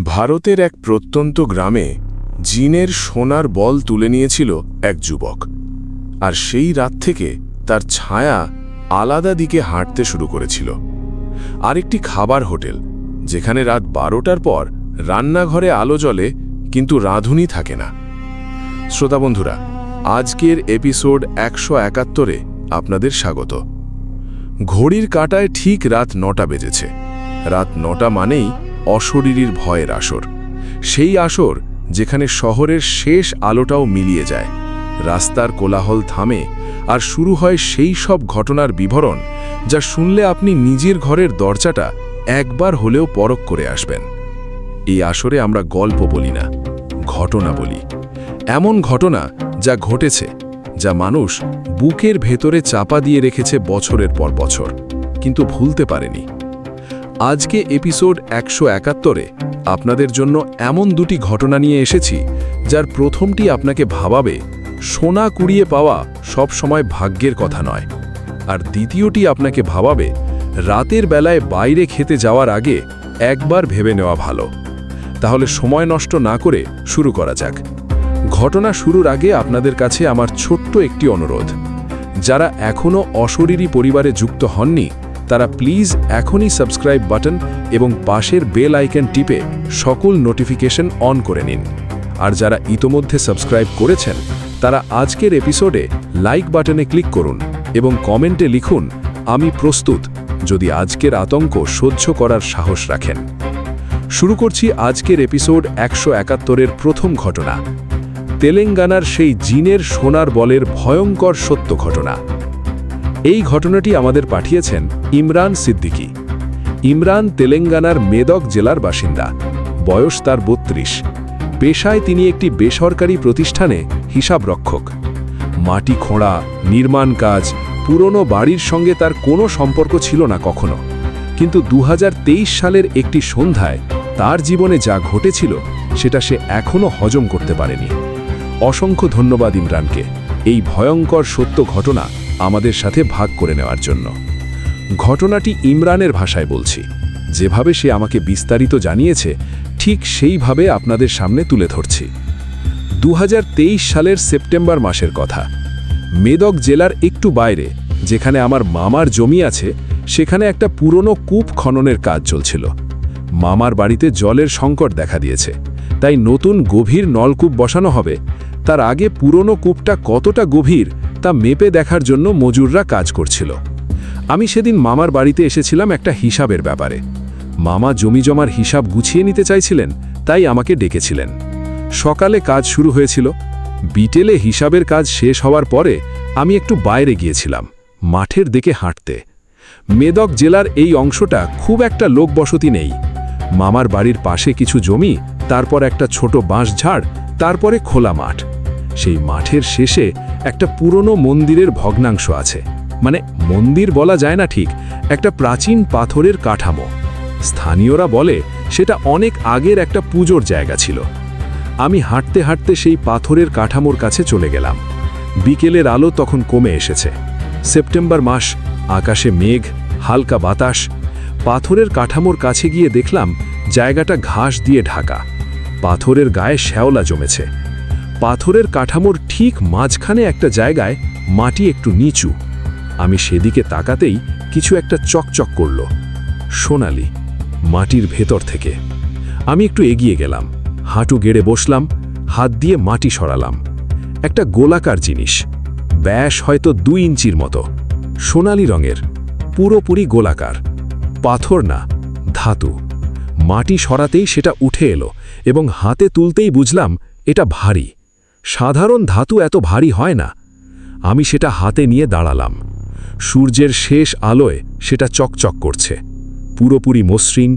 ভারতের এক প্রত্যন্ত গ্রামে জিনের সোনার বল তুলে নিয়েছিল এক যুবক, আর সেই রাত থেকে তার ছায়া আলাদা দিকে হাঁটতে শুরু করেছিল। আরেকটি খাবার হোটেল, যেখানে রাত 12টার পর রান্নাঘরে আলো জ্বলে কিন্তু রাঁধুনি থাকে না। শ্রোতা বন্ধুরা, আজকের এপিসোড 171-এ আপনাদের স্বাগত। ঘড়ির কাঁটায় ঠিক রাত 9টা বেজেছে। রাত 9টা মানেই অশরীরীর ভয়ের আসর। সেই আসর যেখানে শহরের শেষ আলোটাও মিলিয়ে যায়, রাস্তার কোলাহল থামে, আর শুরু হয় সেই সব ঘটনার বিবরণ যা শুনলে আপনি নিজের ঘরের দরজাটা একবার হলেও পরখ করে আসবেন। এই আসরে আমরা গল্প বলি না, ঘটনা বলি। এমন ঘটনা যা ঘটেছে, যা মানুষ বুকের ভেতরে চাপা দিয়ে রেখেছে বছরের পর বছর, কিন্তু ভুলতে পারেনি। আজকে এপিসোড 171-এ আপনাদের জন্য এমন দুটি ঘটনা নিয়ে এসেছি, যার প্রথমটি আপনাকে ভাবাবে সোনা কুড়িয়ে পাওয়া সব সময় ভাগ্যের কথা নয়, আর দ্বিতীয়টি আপনাকে ভাবাবে রাতের বেলায় বাইরে খেতে যাওয়ার আগে একবার ভেবে নেওয়া ভালো। তাহলে সময় নষ্ট না করে শুরু করা যাক। ঘটনা শুরুর আগে আপনাদের কাছে আমার ছোট্ট একটি অনুরোধ। যারা এখনও অশরীরী পরিবারে যুক্ত হননি, তারা প্লিজ এখনই সাবস্ক্রাইব বাটন এবং পাশের বেল আইকন টিপে সকল নোটিফিকেশন অন করে নিন। আর যারা ইতোমধ্যে সাবস্ক্রাইব করেছেন, তারা আজকের এপিসোডে লাইক বাটনে ক্লিক করুন এবং কমেন্টে লিখুন, আমি প্রস্তুত, যদি আজকের আতঙ্ক সহ্য করার সাহস রাখেন। শুরু করছি আজকের এপিসোড 171-এর প্রথম ঘটনা, তেলেঙ্গানার সেই জিনের সোনার বলের ভয়ঙ্কর সত্য ঘটনা। এই ঘটনাটি আমাদের পাঠিয়েছেন ইমরান সিদ্দিকী। ইমরান তেলেঙ্গানার মেদক জেলার বাসিন্দা। বয়স তার 32। পেশায় তিনি একটি বেসরকারি প্রতিষ্ঠানে হিসাবরক্ষক। মাটি খোঁড়া, নির্মাণ কাজ, পুরনো বাড়ির সঙ্গে তার কোনো সম্পর্ক ছিল না কখনো। কিন্তু 2023 সালের একটি সন্ধ্যায় তার জীবনে যা ঘটেছিল, সেটা সে এখনও হজম করতে পারেনি। অসংখ্য ধন্যবাদ ইমরানকে এই ভয়ঙ্কর সত্য ঘটনা আমাদের সাথে ভাগ করে নেওয়ার জন্য। ঘটনাটি ইমরানের ভাষায় বলছি। যেভাবে সে আমাকে বিস্তারিত জানিয়েছে, ঠিক সেইভাবে আপনাদের সামনে তুলে ধরছি। 2023 সালের সেপ্টেম্বর মাসের কথা। মেদক জেলার একটু বাইরে, যেখানে আমার মামার জমি আছে, সেখানে একটা পুরনো কূপ খননের কাজ চলছিল। মামার বাড়িতে জলের সংকট দেখা দিয়েছে, তাই নতুন গভীর নলকূপ বসানো হবে। তার আগে পুরনো কূপটা কতটা গভীর তা মেপে দেখার জন্য মজুররা কাজ করছিল। আমি সেদিন মামার বাড়িতে এসেছিলাম একটা হিসাবের ব্যাপারে। মামা জমিজমার হিসাব গুছিয়ে নিতে চাইছিলেন, তাই আমাকে ডেকেছিলেন। সকালে কাজ শুরু হয়েছিল। বিকেলে হিসাবের কাজ শেষ হওয়ার পরে আমি একটু বাইরে গিয়েছিলাম, মাঠের দিকে হাঁটতে। মেদক জেলার এই অংশটা খুব একটা লোকবসতি নেই। মামার বাড়ির পাশে কিছু জমি, তারপর একটা ছোট বাঁশঝাড়, তারপরে খোলা মাঠ। সেই মাঠের শেষে একটা পুরনো মন্দিরের ভগ্নাংশ আছে। মানে মন্দির বলা যায় না ঠিক, একটা প্রাচীন পাথরের কাঠামো। স্থানীয়রা বলে সেটা অনেক আগের একটা পুজোর জায়গা ছিল। আমি হাঁটতে হাঁটতে সেই পাথরের কাঠামোর কাছে চলে গেলাম। বিকেলের আলো তখন কমে এসেছে। সেপ্টেম্বর মাস, আকাশে মেঘ, হালকা বাতাস। পাথরের কাঠামোর কাছে গিয়ে দেখলাম জায়গাটা ঘাস দিয়ে ঢাকা। পাথরের গায়ে শ্যাওলা জমেছে। পাথরের কাঠামোর ঠিক মাঝখানে একটা জায়গায় মাটি একটু নিচু। আমি সেদিকে তাকাতেই কিছু একটা চকচক করল, সোনালি, মাটির ভেতর থেকে। আমি একটু এগিয়ে গেলাম, হাঁটু গেড়ে বসলাম, হাত দিয়ে মাটি সরালাম। একটা গোলাকার জিনিস, ব্যাস হয়তো 2 ইঞ্চির মতো, সোনালি রঙের, পুরোপুরি গোলাকার। পাথর না, ধাতু। মাটি সরাতেই সেটা উঠে এলো এবং হাতে তুলতেই বুঝলাম এটা ভারী। সাধারণ ধাতু এত ভারী হয় না। আমি সেটা হাতে নিয়ে দাঁড়ালাম। সূর্যের শেষ আলোয় সেটা চকচক করছে, পুরোপুরি মসৃণ,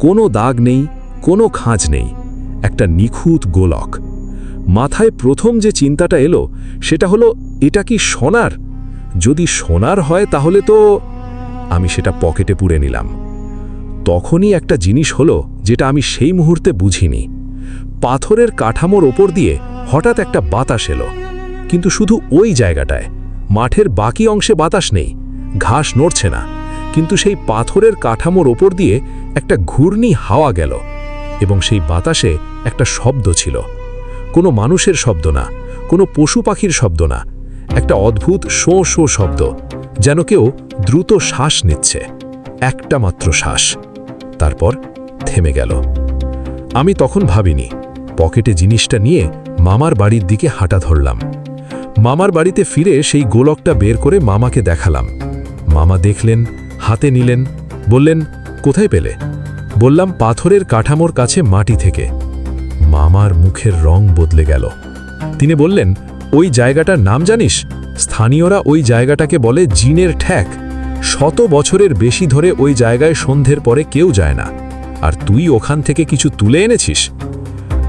কোনো দাগ নেই, কোনো খাঁজ নেই, একটা নিখুঁত গোলক। মাথায় প্রথম যে চিন্তাটা এলো সেটা হলো, এটা কি সোনার? যদি সোনার হয় তাহলে তো। আমি সেটা পকেটে পুরে নিলাম। তখনই একটা জিনিস হলো যেটা আমি সেই মুহূর্তে বুঝিনি। পাথরের কাঠামোর ওপর দিয়ে হঠাৎ একটা বাতাস এলো, কিন্তু শুধু ওই জায়গাটায়। মাঠের বাকি অংশে বাতাস নেই, ঘাস নড়ছে না, কিন্তু সেই পাথরের কাঠামোর ওপর দিয়ে একটা ঘূর্ণি হাওয়া গেল। এবং সেই বাতাসে একটা শব্দ ছিল। কোনো মানুষের শব্দ না, কোনো পশু পাখির শব্দ না, একটা অদ্ভুত শো শো শব্দ, যেন কেউ দ্রুত শ্বাস নিচ্ছে, একটা মাত্র শ্বাস। তারপর থেমে গেল। আমি তখন ভাবিনি। পকেটে জিনিসটা নিয়ে মামার বাড়ির দিকে হাঁটা ধরলাম। মামার বাড়িতে ফিরে সেই গোলকটা বের করে মামাকে দেখালাম। মামা দেখলেন, হাতে নিলেন, বললেন, কোথায় পেলে? বললাম, পাথরের কাঠামোর কাছে মাটি থেকে। মামার মুখের রং বদলে গেল। তিনি বললেন, ওই জায়গাটার নাম জানিস? স্থানীয়রা ওই জায়গাটাকে বলে জিনের ঠ্যাক। 100 বছরের বেশি ধরে ওই জায়গায় সন্ধ্যের পরে কেউ যায় না। আর তুই ওখান থেকে কিছু তুলে এনেছিস?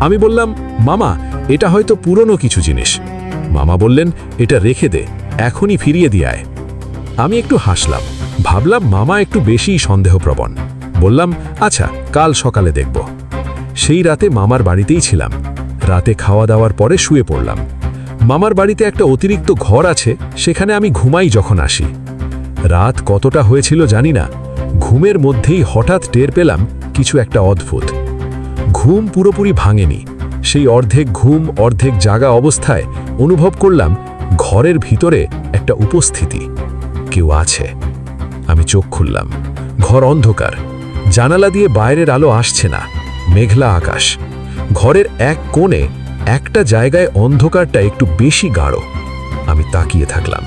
আমি বললাম, মামা, এটা হয়তো পুরনো কিছু জিনিস। মামা বললেন, এটা রেখে দে, এখনই ফিরিয়ে দিয়ে আয়। আমি একটু হাসলাম, ভাবলাম মামা একটু বেশিই সন্দেহপ্রবণ। বললাম, আচ্ছা, কাল সকালে দেখব। সেই রাতে মামার বাড়িতেই ছিলাম। রাতে খাওয়া দাওয়ার পরে শুয়ে পড়লাম। মামার বাড়িতে একটা অতিরিক্ত ঘর আছে, সেখানে আমি ঘুমাই যখন আসি। রাত কতটা হয়েছিল জানি না, ঘুমের মধ্যেই হঠাৎ টের পেলাম কিছু একটা অদ্ভুত। ঘুম পুরোপুরি ভাঙেনি, সেই অর্ধেক ঘুম অর্ধেক জাগা অবস্থায় অনুভব করলাম ঘরের ভিতরে একটা উপস্থিতি, কেউ আছে। আমি চোখ খুললাম। ঘর অন্ধকার, জানালা দিয়ে বাইরের আলো আসছে না, মেঘলা আকাশ। ঘরের এক কোণে একটা জায়গায় অন্ধকারটা একটু বেশি গাঢ়। আমি তাকিয়ে থাকলাম।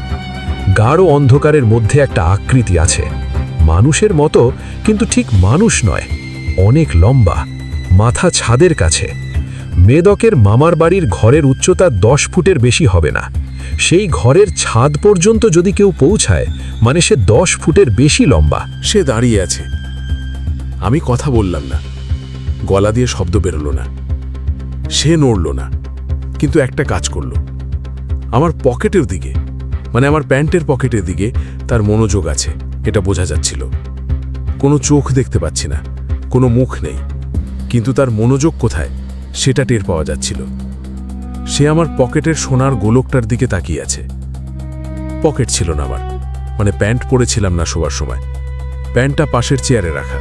গাঢ় অন্ধকারের মধ্যে একটা আকৃতি আছে, মানুষের মতো, কিন্তু ঠিক মানুষ নয়, অনেক লম্বা, মাথা ছাদের কাছে। মেদকের মামার বাড়ির ঘরের উচ্চতা 10 ফুটের বেশি হবে না। সেই ঘরের ছাদ পর্যন্ত যদি কেউ পৌঁছায়, মানে সে 10 ফুটের বেশি লম্বা। সে দাঁড়িয়ে আছে। আমি কথা বললাম না, গলা দিয়ে শব্দ বেরোলো না। সে নড়ল না, কিন্তু একটা কাজ করল। আমার পকেটের দিকে, মানে আমার প্যান্টের পকেটের দিকে তার মনোযোগ আছে, এটা বোঝা যাচ্ছিল। কোনো চোখ দেখতে পাচ্ছি না, কোনো মুখ নেই, কিন্তু তার মনোযোগ কোথায় সেটা টের পাওয়া যাচ্ছিল। সে আমার পকেটের সোনার গোলকটার দিকে তাকিয়ে আছে। পকেট ছিল না আমার, মানে প্যান্ট পরেছিলাম না শোবার সময়। প্যান্টটা পাশের চেয়ারে রাখা।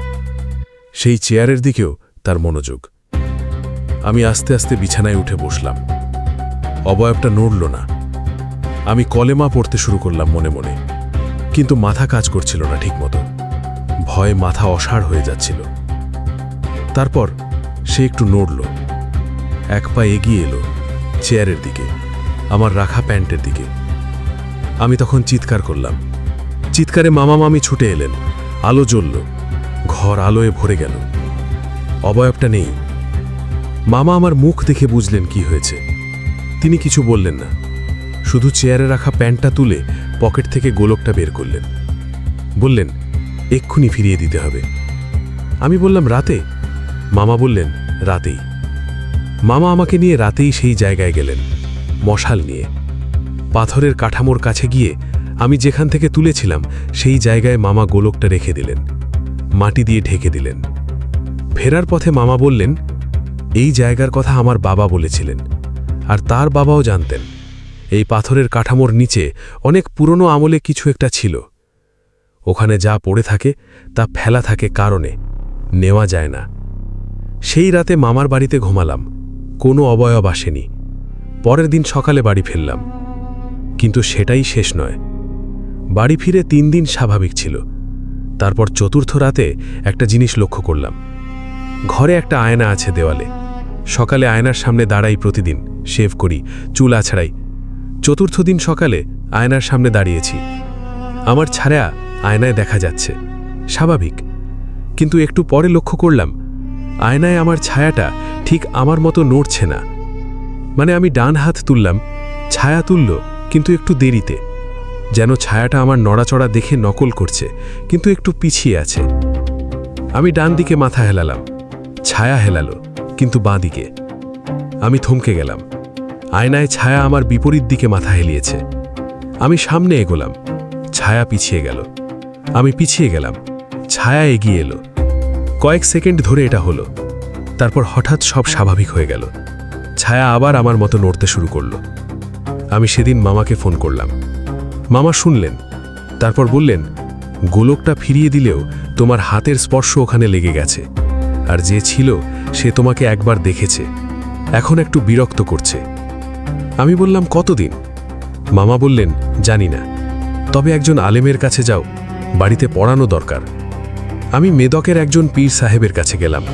সেই চেয়ারের দিকেও তার মনোযোগ। আমি আস্তে আস্তে বিছানায় উঠে বসলাম। অবয়বটা নড়ল না। আমি কলেমা পড়তে শুরু করলাম মনে মনে, কিন্তু মাথা কাজ করছিল না ঠিকমতো। ভয়ে মাথা অসাড় হয়ে যাচ্ছিল। তারপর সে একটু নড়ল, এক পা এগিয়ে এলো চেয়ারের দিকে, আমার রাখা প্যান্টের দিকে। আমি তখন চিৎকার করলাম। চিৎকারে মামা মামি ছুটে এলেন। আলো জ্বলল, ঘর আলোয় ভরে গেল। অবয়বটা নেই। মামা আমার মুখ দেখে বুঝলেন কি হয়েছে। তিনি কিছু বললেন না, শুধু চেয়ারে রাখা প্যান্টটা তুলে পকেট থেকে গোলকটা বের করলেন। বললেন, এক্ষুনি ফিরিয়ে দিতে হবে। আমি বললাম, রাতে? মামা বললেন, রাতেই। মামা আমাকে নিয়ে রাতেই সেই জায়গায় গেলেন, মশাল নিয়ে। পাথরের কাঠামোর কাছে গিয়ে আমি যেখান থেকে তুলেছিলাম সেই জায়গায় মামা গোলকটা রেখে দিলেন, মাটি দিয়ে ঢেকে দিলেন। ফেরার পথে মামা বললেন, এই জায়গার কথা আমার বাবা বলেছিলেন, আর তার বাবাও জানতেন। এই পাথরের কাঠামোর নিচে অনেক পুরনো আমলে কিছু একটা ছিল। ওখানে যা পড়ে থাকে তা ফেলা থাকে কারণে, নেওয়া যায় না। সেই রাতে মামার বাড়িতে ঘুমালাম, কোনো অবয়ব আসেনি। পরের দিন সকালে বাড়ি ফিরলাম, কিন্তু সেটাই শেষ নয়। বাড়ি ফিরে 3 দিন স্বাভাবিক ছিল। তারপর চতুর্থ রাতে একটা জিনিস লক্ষ্য করলাম। ঘরে একটা আয়না আছে দেওয়ালে। সকালে আয়নার সামনে দাঁড়াই, প্রতিদিন শেভ করি, চুল আছড়াই। চতুর্থ দিন সকালে আয়নার সামনে দাঁড়িয়েছি। আমার ছায়া আয়নায় দেখা যাচ্ছে, স্বাভাবিক। কিন্তু একটু পরে লক্ষ্য করলাম আয়নায় আমার ছায়াটা ঠিক আমার মতো নড়ছে না। মানে আমি ডান হাত তুললাম, ছায়া তুলল, কিন্তু একটু দেরিতে। যেন ছায়াটা আমার নড়াচড়া দেখে নকল করছে, কিন্তু একটু পিছিয়ে আছে। আমি ডান দিকে মাথা হেলালাম, ছায়া হেলালো, কিন্তু বাঁ দিকে। আমি থমকে গেলাম। আয়নায় ছায়া আমার বিপরীত দিকে মাথা হেলিয়েছে। আমি সামনে এগোলাম, ছায়া পিছিয়ে গেল। আমি পিছিয়ে গেলাম, ছায়া এগিয়ে এলো। কয়েক সেকেন্ড ধরে এটা হলো। তারপর হঠাৎ সব স্বাভাবিক হয়ে গেল। ছায়া আবার আমার মতো নড়তে শুরু করলো। আমি সেদিন মামাকে ফোন করলাম। মামা শুনলেন, তারপর বললেন, গোলকটা ফিরিয়ে দিলেও তোমার হাতের স্পর্শ ওখানে লেগে গেছে, আর যে ছিল সে তোমাকে একবার দেখেছে, এখন একটু বিরক্ত করছে। আমি বললাম, কতদিন? মামা বললেন, জানি না, তবে একজন আলেমের কাছে যাও, বাড়িতে পড়ানো দরকার। আমি মেদকের একজন পীর সাহেবের কাছে গেলাম।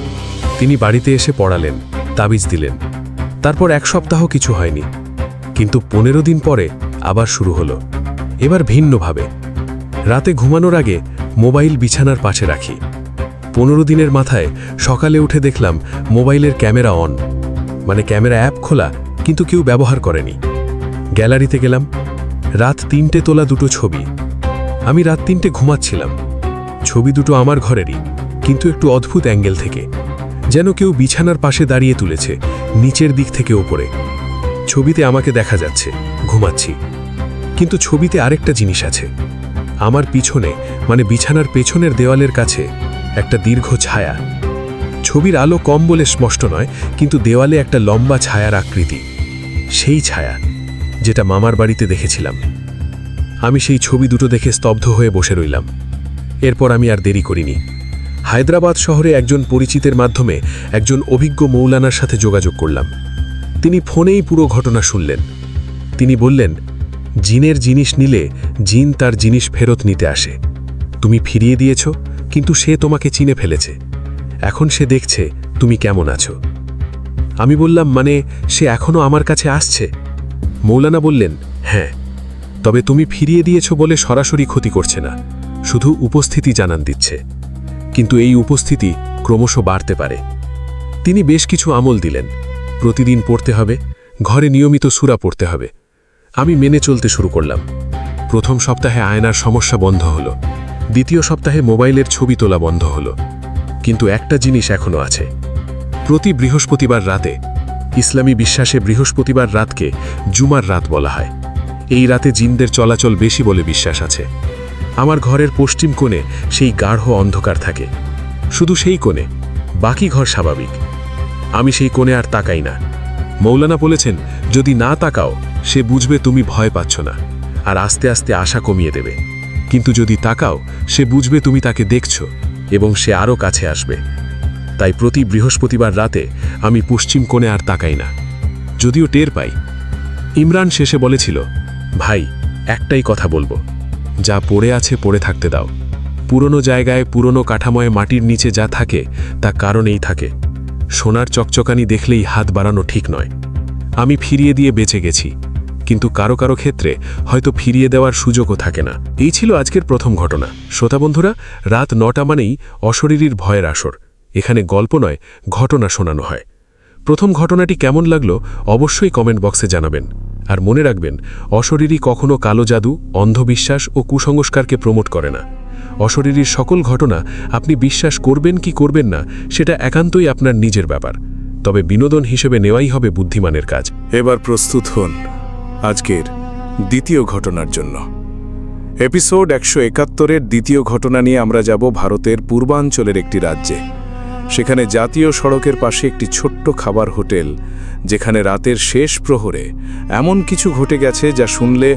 তিনি বাড়িতে এসে পড়ালেন, তাবিজ দিলেন। তারপর 1 সপ্তাহ কিছু হয়নি, কিন্তু 15 দিন পরে আবার শুরু হলো, এবার ভিন্নভাবে। রাতে ঘুমানোর আগে মোবাইল বিছানার পাশে রাখি। 15 দিনের মাথায় সকালে উঠে দেখলাম মোবাইলের ক্যামেরা অন, মানে ক্যামেরা অ্যাপ খোলা, কিন্তু কেউ ব্যবহার করেনি। গ্যালারিতে গেলাম, রাত 3টে তোলা 2টো ছবি। আমি রাত 3টে ঘুমাচ্ছিলাম। ছবি দুটো আমার ঘরেরই, কিন্তু একটু অদ্ভুত অ্যাঙ্গেল থেকে, যেন কেউ বিছানার পাশে দাঁড়িয়ে তুলেছে, নিচের দিক থেকে ওপরে। ছবিতে আমাকে দেখা যাচ্ছে, ঘুমাচ্ছি, কিন্তু ছবিতে আরেকটা জিনিস আছে। আমার পিছনে, মানে বিছানার পেছনের দেওয়ালের কাছে একটা দীর্ঘ ছায়া। ছবির আলো কম বলে স্পষ্ট নয়, কিন্তু দেওয়ালে একটা লম্বা ছায়ার আকৃতি, সেই ছায়া যেটা মামার বাড়িতে দেখেছিলাম। আমি সেই ছবি দুটো দেখে স্তব্ধ হয়ে বসে রইলাম। এরপর আমি আর দেরি করিনি। হায়দ্রাবাদ শহরে একজন পরিচিতের মাধ্যমে একজন অভিজ্ঞ মৌলানার সাথে যোগাযোগ করলাম। তিনি ফোনেই পুরো ঘটনা শুনলেন। তিনি বললেন, জিনের জিনিস নিলে জিন তার জিনিস ফেরত নিতে আসে। তুমি ফিরিয়ে দিয়েছ, কিন্তু সে তোমাকে চিনে ফেলেছে। এখন সে দেখছে তুমি কেমন আছো। আমি বললাম, মানে সে এখনো আমার কাছে আসছে? মৌলানা বললেন, হ্যাঁ, তবে তুমি ফিরিয়ে দিয়েছ বলে সরাসরি ক্ষতি করছে না, শুধু উপস্থিতি জানান দিচ্ছে। কিন্তু এই উপস্থিতি ক্রমশ বাড়তে পারে। তিনি বেশ কিছু আমল দিলেন। প্রতিদিন পড়তে হবে, ঘরে নিয়মিত সূরা পড়তে হবে। আমি মেনে চলতে শুরু করলাম। প্রথম সপ্তাহে আয়নার সমস্যা বন্ধ হলো, দ্বিতীয় সপ্তাহে মোবাইলের ছবি তোলা বন্ধ হলো। কিন্তু একটা জিনিস এখনো আছে। প্রতি বৃহস্পতিবার রাতে, ইসলামী বিশ্বাসে বৃহস্পতিবার রাতকে জুমার রাত বলা হয়। এই রাতে জিনদের চলাচল বেশি বলে বিশ্বাস আছে। আমার ঘরের পশ্চিম কোণে সেই গাঢ় অন্ধকার থাকে, শুধু সেই কোণে, বাকি ঘর স্বাভাবিক। আমি সেই কোণে আর তাকাই না। মৌলানা বলেছেন, যদি না তাকাও সে বুঝবে তুমি ভয় পাচ্ছ না, আর আস্তে আস্তে আশা কমিয়ে দেবে। কিন্তু যদি তাকাও সে বুঝবে তুমি তাকে দেখছ, এবং সে আরও কাছে আসবে। তাই প্রতি বৃহস্পতিবার রাতে আমি পশ্চিম কোণে আর তাকাই না, যদিও টের পাই। ইমরান শেষে বলেছিল, ভাই, একটাই কথা বলবো, যা পড়ে আছে পড়ে থাকতে দাও। পুরনো জায়গায়, পুরনো কাঠামোয় মাটির নিচে যা থাকে তা কারণেই থাকে। সোনার চকচকানি দেখলেই হাত বাড়ানো ঠিক নয়। আমি ফিরিয়ে দিয়ে বেঁচে গেছি, কিন্তু কারো কারো ক্ষেত্রে হয়তো ফিরিয়ে দেওয়ার সুযোগও থাকে না। এই ছিল আজকের প্রথম ঘটনা। শ্রোতা বন্ধুরা, রাত 9টা মানেই অশরীরীর ভয়ের আসর। এখানে গল্প নয়, ঘটনা শোনানো হয়। প্রথম ঘটনাটি কেমন লাগলো অবশ্যই কমেন্ট বক্সে জানাবেন। আর মনে রাখবেন, অশরীরী কখনো কালো জাদু, অন্ধবিশ্বাস ও কুসংস্কারকে প্রমোট করে না। অশরীরীর সকল ঘটনা আপনি বিশ্বাস করবেন কি করবেন না, সেটা একান্তই আপনার নিজের ব্যাপার। তবে বিনোদন হিসেবে নেওয়াই হবে বুদ্ধিমানের কাজ। এবার প্রস্তুত হন আজকের দ্বিতীয় ঘটনার জন্য। এপিসোড 171-এর দ্বিতীয় ঘটনা নিয়ে আমরা যাব ভারতের পূর্বাঞ্চলের একটি রাজ্যে। সেখানে জাতীয় সড়কের পাশে একটি ছোট্ট খাবার হোটেল, যেখানে রাতের শেষ প্রহরে এমন কিছু ঘটে গেছে যা শুনলে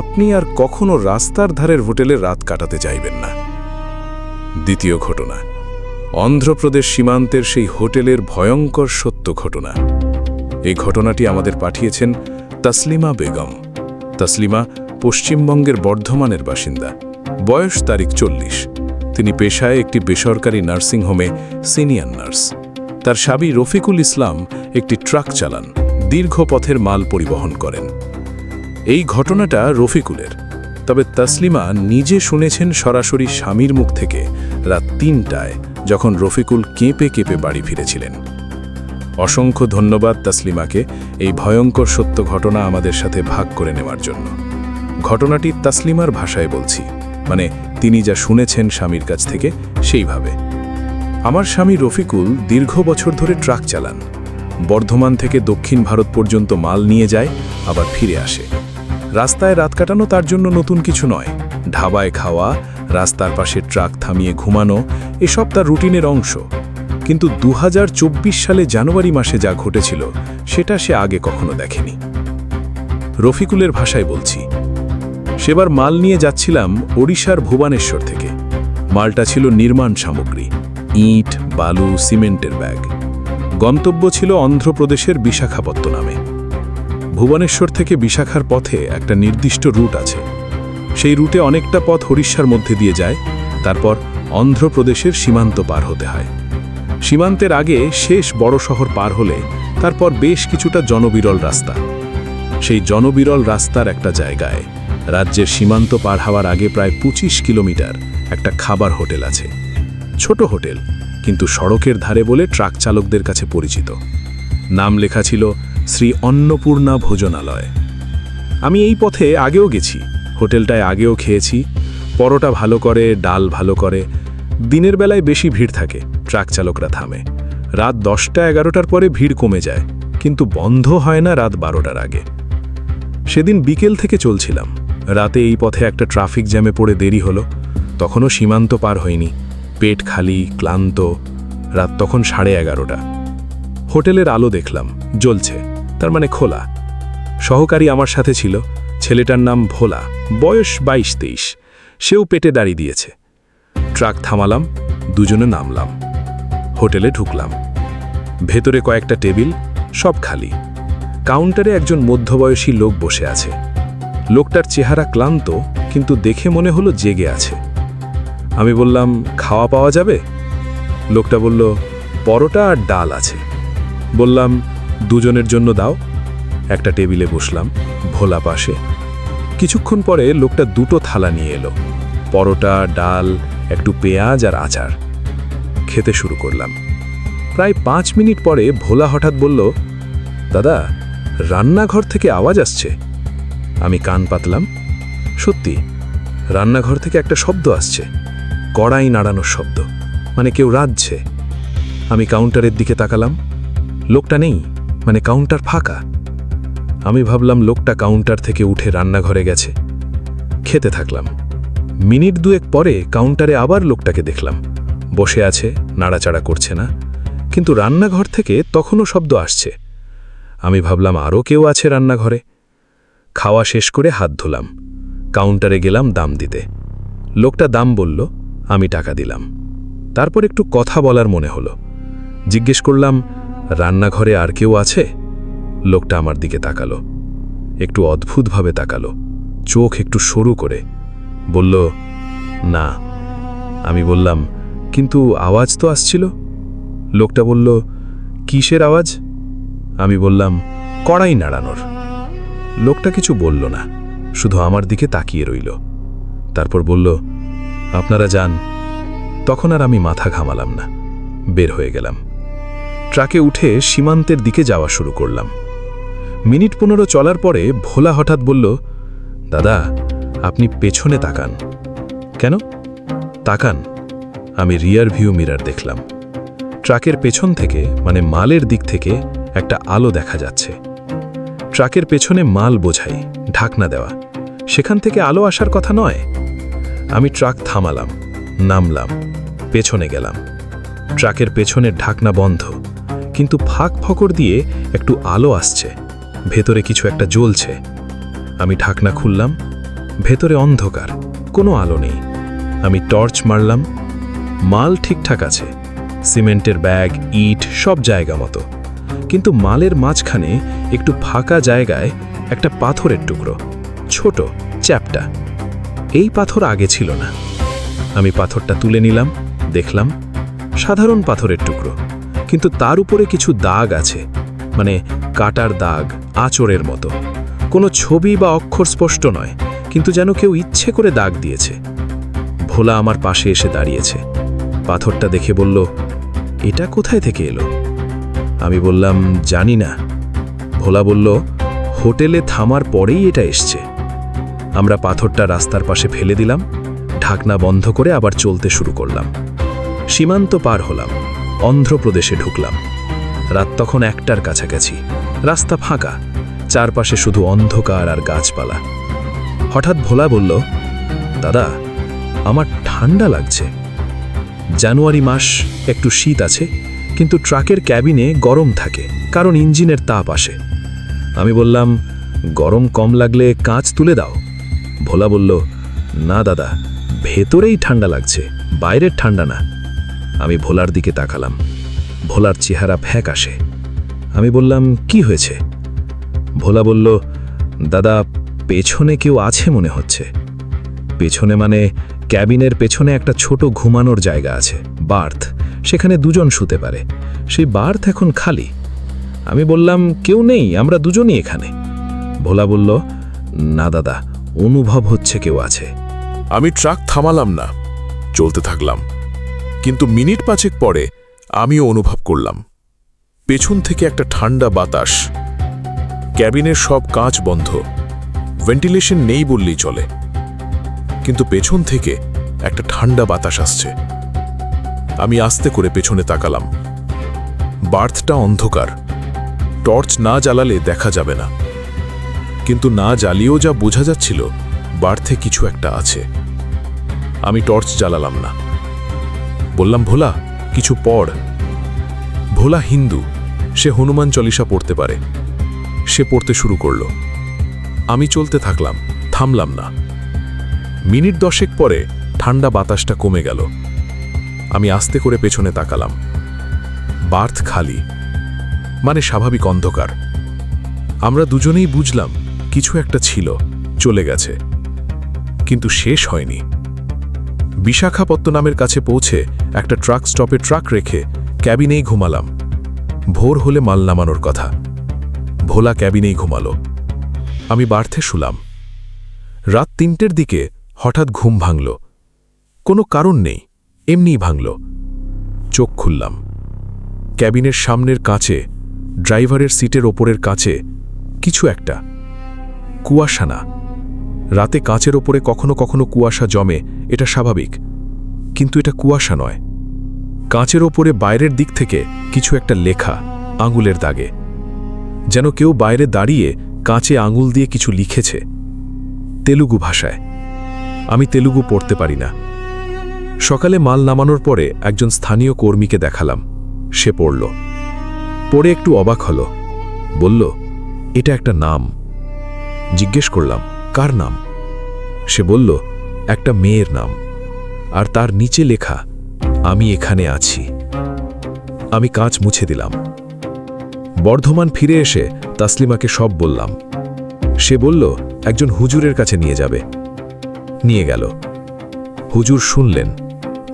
আপনি আর কখনো রাস্তার ধারের হোটেলে রাত কাটাতে চাইবেন না। দ্বিতীয় ঘটনা, অন্ধ্রপ্রদেশ সীমান্তের সেই হোটেলের ভয়ঙ্কর সত্য ঘটনা। এই ঘটনাটি আমাদের পাঠিয়েছেন তসলিমা বেগম। তসলিমা পশ্চিমবঙ্গের বর্ধমানের বাসিন্দা, বয়স তারিখ 40। তিনি পেশায় একটি বেসরকারি নার্সিংহোমে সিনিয়র নার্স। তার স্বামী রফিকুল ইসলাম একটি ট্রাক চালান, দীর্ঘ পথের মাল পরিবহন করেন। এই ঘটনাটা রফিকুলের, তবে তসলিমা নিজে শুনেছেন সরাসরি স্বামীর মুখ থেকে রাত 3টায়, যখন রফিকুল কেঁপে কেঁপে বাড়ি ফিরেছিলেন। অসংখ্য ধন্যবাদ তসলিমাকে এই ভয়ঙ্কর সত্য ঘটনা আমাদের সাথে ভাগ করে নেওয়ার জন্য। ঘটনাটি তসলিমার ভাষায় বলছি, মানে তিনি যা শুনেছেন স্বামীর কাছ থেকে সেইভাবে। আমার স্বামী রফিকুল দীর্ঘ বছর ধরে ট্রাক চালান। বর্ধমান থেকে দক্ষিণ ভারত পর্যন্ত মাল নিয়ে যায়, আবার ফিরে আসে। রাস্তায় রাত কাটানো তার জন্য নতুন কিছু নয়। ঢাবায় খাওয়া, রাস্তার পাশে ট্রাক থামিয়ে ঘুমানো, এসব তার রুটিনের অংশ। কিন্তু 2024 সালে জানুয়ারি মাসে যা ঘটেছিল সেটা সে আগে কখনো দেখেনি। রফিকুলের ভাষায় বলছি, সেবার মাল নিয়ে যাচ্ছিলাম ওড়িশার ভুবনেশ্বর থেকে। মালটা ছিল নির্মাণ সামগ্রী, ইট, বালু, সিমেন্টের ব্যাগ। গন্তব্য ছিল অন্ধ্রপ্রদেশের বিশাখাপত্তনমে। ভুবনেশ্বর থেকে বিশাখার পথে একটা নির্দিষ্ট রুট আছে। সেই রুটে অনেকটা পথ ওড়িশার মধ্যে দিয়ে যায়, তারপর অন্ধ্রপ্রদেশের সীমান্ত পার হতে হয়। সীমান্তের আগে শেষ বড় শহর পার হলে তারপর বেশ কিছুটা জনবিরল রাস্তা। সেই জনবিরল রাস্তার একটা জায়গায় রাজ্যের সীমান্ত পার হওয়ার আগে প্রায় 25 কিলোমিটার একটা খাবার হোটেল আছে। ছোট হোটেল, কিন্তু সড়কের ধারে বলে ট্রাক চালকদের কাছে পরিচিত। নাম লেখা ছিল শ্রী অন্নপূর্ণা ভোজনালয়। আমি এই পথে আগেও গেছি, হোটেলটায় আগেও খেয়েছি। পরোটা ভালো করে, ডাল ভালো করে। দিনের বেলায় বেশি ভিড় থাকে, ট্রাক চালকরা থামে। রাত 10টা-11টার পরে ভিড় কমে যায়, কিন্তু বন্ধ হয় না রাত 12টার আগে। সেদিন বিকেল থেকে চলছিলাম। রাতে এই পথে একটা ট্রাফিক জ্যামে পড়ে দেরি হলো। তখনও সীমান্ত পার হয়নি, পেট খালি, ক্লান্ত। রাত তখন 11:30। হোটেলের আলো দেখলাম, জ্বলছে, তার মানে খোলা। সহকারী আমার সাথে ছিল, ছেলেটার নাম ভোলা, বয়স 22-23। সেও পেটে দাঁড়িয়ে দিয়েছে। ট্রাক থামালাম, দুজনে নামলাম। হোটেলে ঢুকলাম। ভেতরে কয়েকটা টেবিল, সব খালি। কাউন্টারে একজন মধ্যবয়সী লোক বসে আছে। লোকটার চেহারা ক্লান্ত, কিন্তু দেখে মনে হলো জেগে আছে। আমি বললাম, খাওয়া পাওয়া যাবে? লোকটা বলল, পরোটা আর ডাল আছে। বললাম, দুজনের জন্য দাও। একটা টেবিলে বসলাম, ভোলা পাশে। কিছুক্ষণ পরে লোকটা দুটো থালা নিয়ে এলো, পরোটা, ডাল, একটু পেঁয়াজ আর আচার। খেতে শুরু করলাম। প্রায় 5 মিনিট পরে ভোলা হঠাৎ বলল, দাদা, রান্নাঘর থেকে আওয়াজ আসছে। আমি কান পাতলাম। সত্যি, রান্নাঘর থেকে একটা শব্দ আসছে, কড়াই নাড়ানোর শব্দ, মানে কেউ রাঁধছে। আমি কাউন্টারের দিকে তাকালাম, লোকটা নেই, মানে কাউন্টার ফাঁকা। আমি ভাবলাম লোকটা কাউন্টার থেকে উঠে রান্নাঘরে গেছে। খেতে থাকলাম। মিনিট 2 পরে কাউন্টারে আবার লোকটাকে দেখলাম, বসে আছে, নাড়াচাড়া করছে না, কিন্তু রান্নাঘর থেকে তখনও শব্দ আসছে। আমি ভাবলাম আরও কেউ আছে রান্নাঘরে। খাওয়া শেষ করে হাত ধুলাম, কাউন্টারে গেলাম দাম দিতে। লোকটা দাম বলল, আমি টাকা দিলাম। তারপর একটু কথা বলার মনে হলো। জিজ্ঞেস করলাম, রান্নাঘরে আর কেউ আছে? লোকটা আমার দিকে তাকালো, একটু অদ্ভুতভাবে তাকালো, চোখ একটু সরু করে। বলল, না। আমি বললাম, কিন্তু আওয়াজ তো আসছিল। লোকটা বলল, কিসের আওয়াজ? আমি বললাম, কড়াই নাড়ানোর। লোকটা কিছু বলল না, শুধু আমার দিকে তাকিয়ে রইল। তারপর বলল, আপনারা যান। তখন আর আমি মাথা ঘামালাম না, বের হয়ে গেলাম। ট্রাকে উঠে সীমান্তের দিকে যাওয়া শুরু করলাম। মিনিট 15 চলার পরে ভোলা হঠাৎ বলল, দাদা, আপনি পেছনে তাকান। কেন? তাকান। আমি রিয়ার ভিউ মিরার দেখলাম। ট্রাকের পেছন থেকে, মানে মালের দিক থেকে একটা আলো দেখা যাচ্ছে। ট্রাকের পেছনে মাল বোঝাই, ঢাকনা দেওয়া, সেখান থেকে আলো আসার কথা নয়। আমি ট্রাক থামালাম, নামলাম, পেছনে গেলাম। ট্রাকের পেছনের ঢাকনা বন্ধ, কিন্তু ফাঁক ফকর দিয়ে একটু আলো আসছে, ভেতরে কিছু একটা জ্বলছে। আমি ঢাকনা খুললাম, ভেতরে অন্ধকার, কোনো আলো নেই। আমি টর্চ মারলাম, মাল ঠিকঠাক আছে, সিমেন্টের ব্যাগ, ইট সব জায়গা মতো, কিন্তু মালের মাঝখানে একটু ফাঁকা জায়গায় একটা পাথরের টুকরো, ছোট, চ্যাপ্টা। এই পাথর আগে ছিল না। আমি পাথরটা তুলে নিলাম, দেখলাম সাধারণ পাথরের টুকরো, কিন্তু তার উপরে কিছু দাগ আছে, মানে কাটার দাগ, আঁচড়ের মতো। কোনো ছবি বা অক্ষর স্পষ্ট নয়, কিন্তু যেন কেউ ইচ্ছে করে দাগ দিয়েছে। ভোলা আমার পাশে এসে দাঁড়িয়েছে, পাথরটা দেখে বলল, এটা কোথায় থেকে এলো? আমি বললাম, জানি না। ভোলা বলল, হোটেলে থামার পরেই এটা এসছে। আমরা পাথরটা রাস্তার পাশে ফেলে দিলাম, ঢাকনা বন্ধ করে আবার চলতে শুরু করলাম। সীমান্ত পার হলাম, অন্ধ্রপ্রদেশে ঢুকলাম। রাত তখন 1টার কাছাকাছি, রাস্তা ফাঁকা, চারপাশে শুধু অন্ধকার আর গাছপালা। হঠাৎ ভোলা বলল, দাদা, আমার ঠান্ডা লাগছে। জানুয়ারি মাস, একটু শীত আছে, কিন্তু ট্রাকের ক্যাবিনে গরম থাকে, কারণ ইঞ্জিনের তাপ আসে। আমি বললাম, গরম কম লাগলে কাঁচ তুলে দাও। ভোলা বলল, না দাদা, ভেতরেই ঠান্ডা লাগছে, বাইরের ঠান্ডা না। আমি ভোলার দিকে তাকালাম। ভোলার চেহারা ফ্যাকাশে। আমি বললাম, কি হয়েছে? ভোলা বলল, দাদা, পেছনে কেউ আছে মনে হচ্ছে। পেছনে মানে ক্যাবিনের পেছনে একটা ছোট ঘুমানোর জায়গা আছে, বার্থ, সেখানে দুজন শুতে পারে। সেই বার্থ এখন খালি। আমি বললাম, কেউ নেই, আমরা দুজনই এখানে। ভোলা বলল, না দাদা, অনুভব হচ্ছে কেউ আছে। আমি ট্রাক থামালাম না, চলতে থাকলাম। কিন্তু মিনিট 5 পরে আমিও অনুভব করলাম পেছন থেকে একটা ঠান্ডা বাতাস। ক্যাবিনের সব কাঁচ বন্ধ, ভেন্টিলেশন নেই বললেই চলে, কিন্তু পেছন থেকে একটা ঠান্ডা বাতাস আসছে। আমি আস্তে করে পেছনে তাকালাম। বার্থটা অন্ধকার, টর্চ না জ্বালালে দেখা যাবে না, কিন্তু না জ্বালিয়েও যা বোঝা যাচ্ছিল বার্থে কিছু একটা আছে। আমি টর্চ জ্বালালাম না, বললাম, ভোলা, কিছু পড়। ভোলা হিন্দু, সে হনুমান চল্লিশা পড়তে পারে। সে পড়তে শুরু করল। আমি চলতে থাকলাম, থামলাম না। মিনিট 10 পরে ঠান্ডা বাতাসটা কমে গেল। আমি আস্তে করে পেছনে তাকালাম। বার্থ খালি, মানে স্বাভাবিক অন্ধকার। আমরা দুজনেই বুঝলাম কিছু একটা ছিল, চলে গেছে, কিন্তু শেষ হয়নি। বিশাখাপত্তনমের কাছে পৌঁছে একটা ট্রাক স্টপে ট্রাক রেখে ক্যাবিনেই ঘুমালাম। ভোর হলে মাল নামানোর কথা। ভোলা ক্যাবিনেই ঘুমালো, আমি বার্থে শুলাম। রাত 3টের দিকে হঠাৎ ঘুম ভাঙল। কোনো কারণ নেই, এমনিই ভাঙল। চোখ খুললাম। ক্যাবিনের সামনের কাঁচে, ড্রাইভারের সিটের ওপরের কাঁচে কিছু একটা। কুয়াশা না। রাতে কাঁচের ওপরে কখনো কখনো কুয়াশা জমে, এটা স্বাভাবিক, কিন্তু এটা কুয়াশা নয়। কাঁচের ওপরে বাইরের দিক থেকে কিছু একটা লেখা, আঙুলের দাগে, যেন কেউ বাইরে দাঁড়িয়ে কাঁচে আঙুল দিয়ে কিছু লিখেছে, তেলুগু ভাষায়। আমি তেলুগু পড়তে পারি না। সকালে মাল নামানোর পরে একজন স্থানীয় কর্মীকে দেখালাম। সে পড়ল, পড়ে একটু অবাক হল। বলল, এটা একটা নাম। জিজ্ঞেস করলাম, কার নাম? সে বলল, একটা মেয়ের নাম, আর তার নিচে লেখা, আমি এখানে আছি। আমি কাঁচ মুছে দিলাম। বর্ধমান ফিরে এসে তাসলিমাকে সব বললাম। সে বলল, একজন হুজুরের কাছে নিয়ে যাবে। নিয়ে গেল। হুজুর শুনলেন,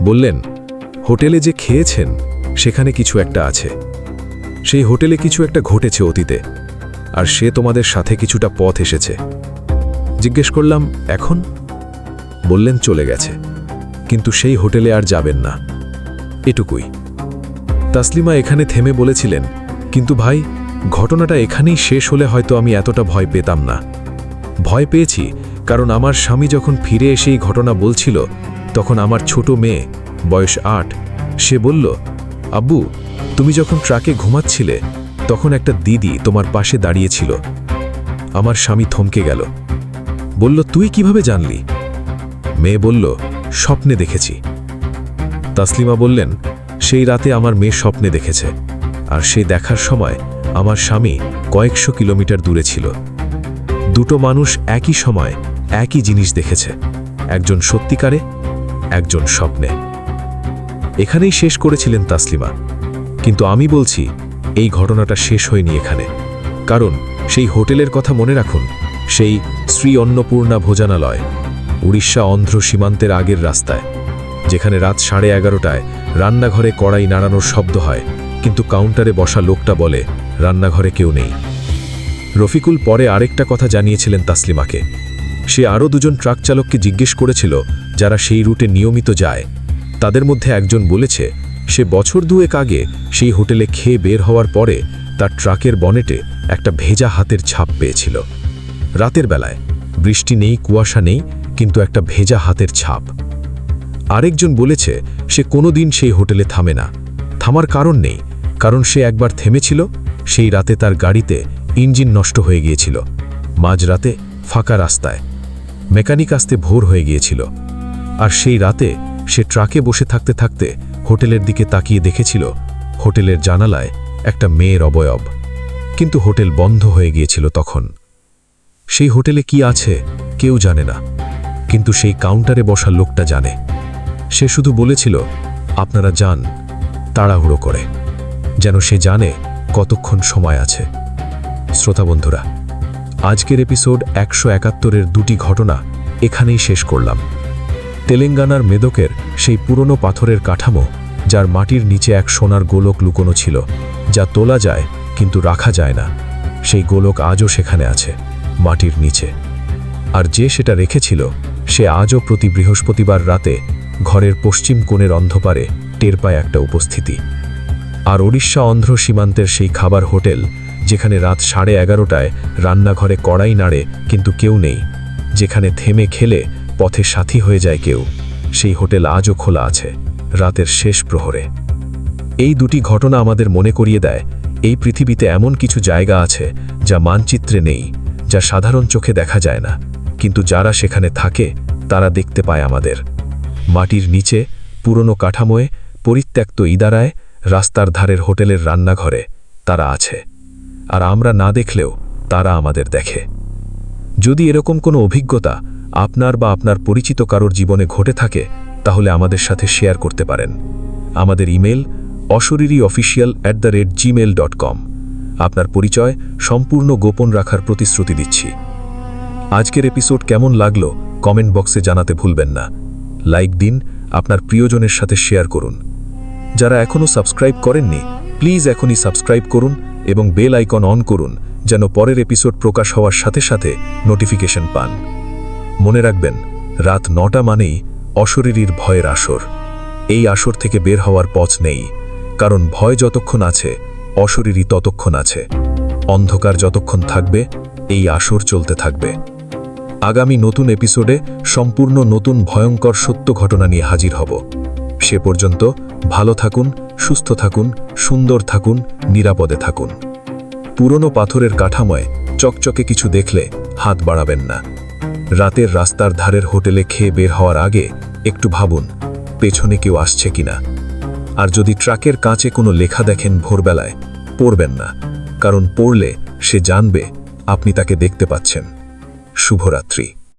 বললেন, হোটেলে যে খেয়েছেন সেখানে কিছু একটা আছে। সেই হোটেলে কিছু একটা ঘটেছে অতীতে, আর সে তোমাদের সাথে কিছুটা পথ এসেছে। জিজ্ঞেস করলাম, এখন? বললেন, চলে গেছে, কিন্তু সেই হোটেলে আর যাবেন না। এটুকুই। তাসলিমা এখানে থেমে বলেছিলেন, কিন্তু ভাই, ঘটনাটা এখানেই শেষ হলে হয়তো আমি এতটা ভয় পেতাম না। ভয় পেয়েছি কারণ আমার স্বামী যখন ফিরে এসে এই ঘটনা বলছিল, তখন আমার ছোট মেয়ে, বয়স 8, সে বলল, আব্বু, তুমি যখন ট্রাকে ঘুমাচ্ছিলে তখন একটা দিদি তোমার পাশে দাঁড়িয়েছিল। আমার স্বামী থমকে গেল, বলল, তুই কিভাবে জানলি? মেয়ে বলল, স্বপ্নে দেখেছি। তাসলিমা বললেন, সেই রাতে আমার মেয়ে স্বপ্নে দেখেছে, আর সেই দেখার সময় আমার স্বামী কয়েকশো কিলোমিটার দূরে ছিল। দুটো মানুষ একই সময় একই জিনিস দেখেছে, একজন সত্যিকারে, একজন স্বপ্নে। এখানেই শেষ করেছিলেন তাসলিমা, কিন্তু আমি বলছি এই ঘটনাটা শেষ হয়নি এখানে। কারণ সেই হোটেলের কথা মনে রাখুন, সেই শ্রী অন্নপূর্ণা ভোজনালয়, উড়িষ্যা অন্ধ্র সীমান্তের আগের রাস্তায়, যেখানে রাত 11:30টায় রান্নাঘরে কড়াই নাড়ানোর শব্দ হয়, কিন্তু কাউন্টারে বসা লোকটা বলে রান্নাঘরে কেউ নেই। রফিকুল পরে আরেকটা কথা জানিয়েছিলেন তাসলিমাকে। সে আরও 2জন ট্রাক চালককে জিজ্ঞেস করেছিল যারা সেই রুটে নিয়মিত যায়। তাদের মধ্যে একজন বলেছে সে বছর 2 আগে সেই হোটেলে খেয়ে বের হওয়ার পরে তার ট্রাকের বনেটে একটা ভেজা হাতের ছাপ পেয়েছিল। রাতের বেলায় বৃষ্টি নেই, কুয়াশা নেই, কিন্তু একটা ভেজা হাতের ছাপ। আরেকজন বলেছে সে কোনোদিন সেই হোটেলে থামে না। থামার কারণ নেই, কারণ সে একবার থেমেছিল। সেই রাতে তার গাড়িতে ইঞ্জিন নষ্ট হয়ে গিয়েছিল, মাঝরাতে ফাঁকা রাস্তায়। মেকানিক আসতে ভোর হয়ে গিয়েছিল, আর সেই রাতে সে ট্রাকে বসে থাকতে থাকতে হোটেলের দিকে তাকিয়ে দেখেছিল হোটেলের জানালায় একটা মেয়ের অবয়ব, কিন্তু হোটেল বন্ধ হয়ে গিয়েছিল তখন। সেই হোটেলে কি আছে কেউ জানে না, কিন্তু সেই কাউন্টারে বসা লোকটা জানে। সে শুধু বলেছিল, আপনারা যান, তাড়াহুড়ো করে। যেন সে জানে কতক্ষণ সময় আছে। শ্রোতা বন্ধুরা, আজকের এপিসোড 171-এর দুটি ঘটনা এখানেই শেষ করলাম। তেলেঙ্গানার মেদকের সেই পুরনো পাথরের কাঠামো, যার মাটির নিচে এক সোনার গোলক লুকোনো ছিল, যা তোলা যায় কিন্তু রাখা যায় না। সেই গোলক আজও সেখানে আছে, মাটির নিচে। আর যে সেটা রেখেছিল, সে আজও প্রতি বৃহস্পতিবার রাতে ঘরের পশ্চিম কোণের অন্ধকারে টের পায় একটা উপস্থিতি। আর ওড়িশা অন্ধ্র সীমান্তের সেই খাবার হোটেল, যেখানে রাত 11:30টায় রান্নাঘরে কড়াই নাড়ে কিন্তু কেউ নেই, যেখানে থেমে খেলে পথে সাথী হয়ে যায় কেউ, সেই হোটেল আজও খোলা আছে রাতের শেষ প্রহরে। এই দুটি ঘটনা আমাদের মনে করিয়ে দেয়, এই পৃথিবীতে এমন কিছু জায়গা আছে যা মানচিত্রে নেই, যা সাধারণ চোখে দেখা যায় না, কিন্তু যারা সেখানে থাকে তারা দেখতে পায় আমাদের। মাটির নিচে, পুরনো কাঠামোয়, পরিত্যক্ত ইদারায়, রাস্তার ধারের হোটেলের রান্নাঘরে তারা আছে। আর আমরা না দেখলেও তারা আমাদের দেখে। যদি এরকম কোনো অভিজ্ঞতা আপনার বা আপনার পরিচিত কারোর জীবনে ঘটে থাকে, তাহলে আমাদের সাথে শেয়ার করতে পারেন। আমাদের ইমেল oshoririofficial@gmail.com। আপনার পরিচয় সম্পূর্ণ গোপন রাখার প্রতিশ্রুতি দিচ্ছি। আজকের এপিসোড কেমন লাগলো কমেন্ট বক্সে জানাতে ভুলবেন না। লাইক দিন, আপনার প্রিয়জনের সাথে শেয়ার করুন। যারা এখনও সাবস্ক্রাইব করেননি, প্লিজ এখনই সাবস্ক্রাইব করুন এবং বেল আইকন অন করুন, যেন পরের এপিসোড প্রকাশ হওয়ার সাথে সাথে নোটিফিকেশন পান। মনে রাখবেন, রাত 9টা মানেই অশরীরীর ভয়ের আসর। এই আসর থেকে বের হওয়ার পথ নেই, কারণ ভয় যতক্ষণ আছে, অশরীরী ততক্ষণ আছে। অন্ধকার যতক্ষণ থাকবে, এই আসর চলতে থাকবে। আগামী নতুন এপিসোডে সম্পূর্ণ নতুন ভয়ঙ্কর সত্য ঘটনা নিয়ে হাজির হব। সে পর্যন্ত ভালো থাকুন, সুস্থ থাকুন, সুন্দর থাকুন, নিরাপদে থাকুন। পুরনো পাথরের কাঠামোয় চকচকে কিছু দেখলে হাত বাড়াবেন না। রাতের রাস্তার ধারের হোটেলে খেয়ে বের হওয়ার আগে একটু ভাবুন, পেছনে কেউ আসছে কিনা। আর যদি ট্রাকের কাঁচে কোনো লেখা দেখেন ভোরবেলায়, পড়বেন না, কারণ পড়লে সে জানবে আপনি তাকে দেখতে পাচ্ছেন। শুভরাত্রি।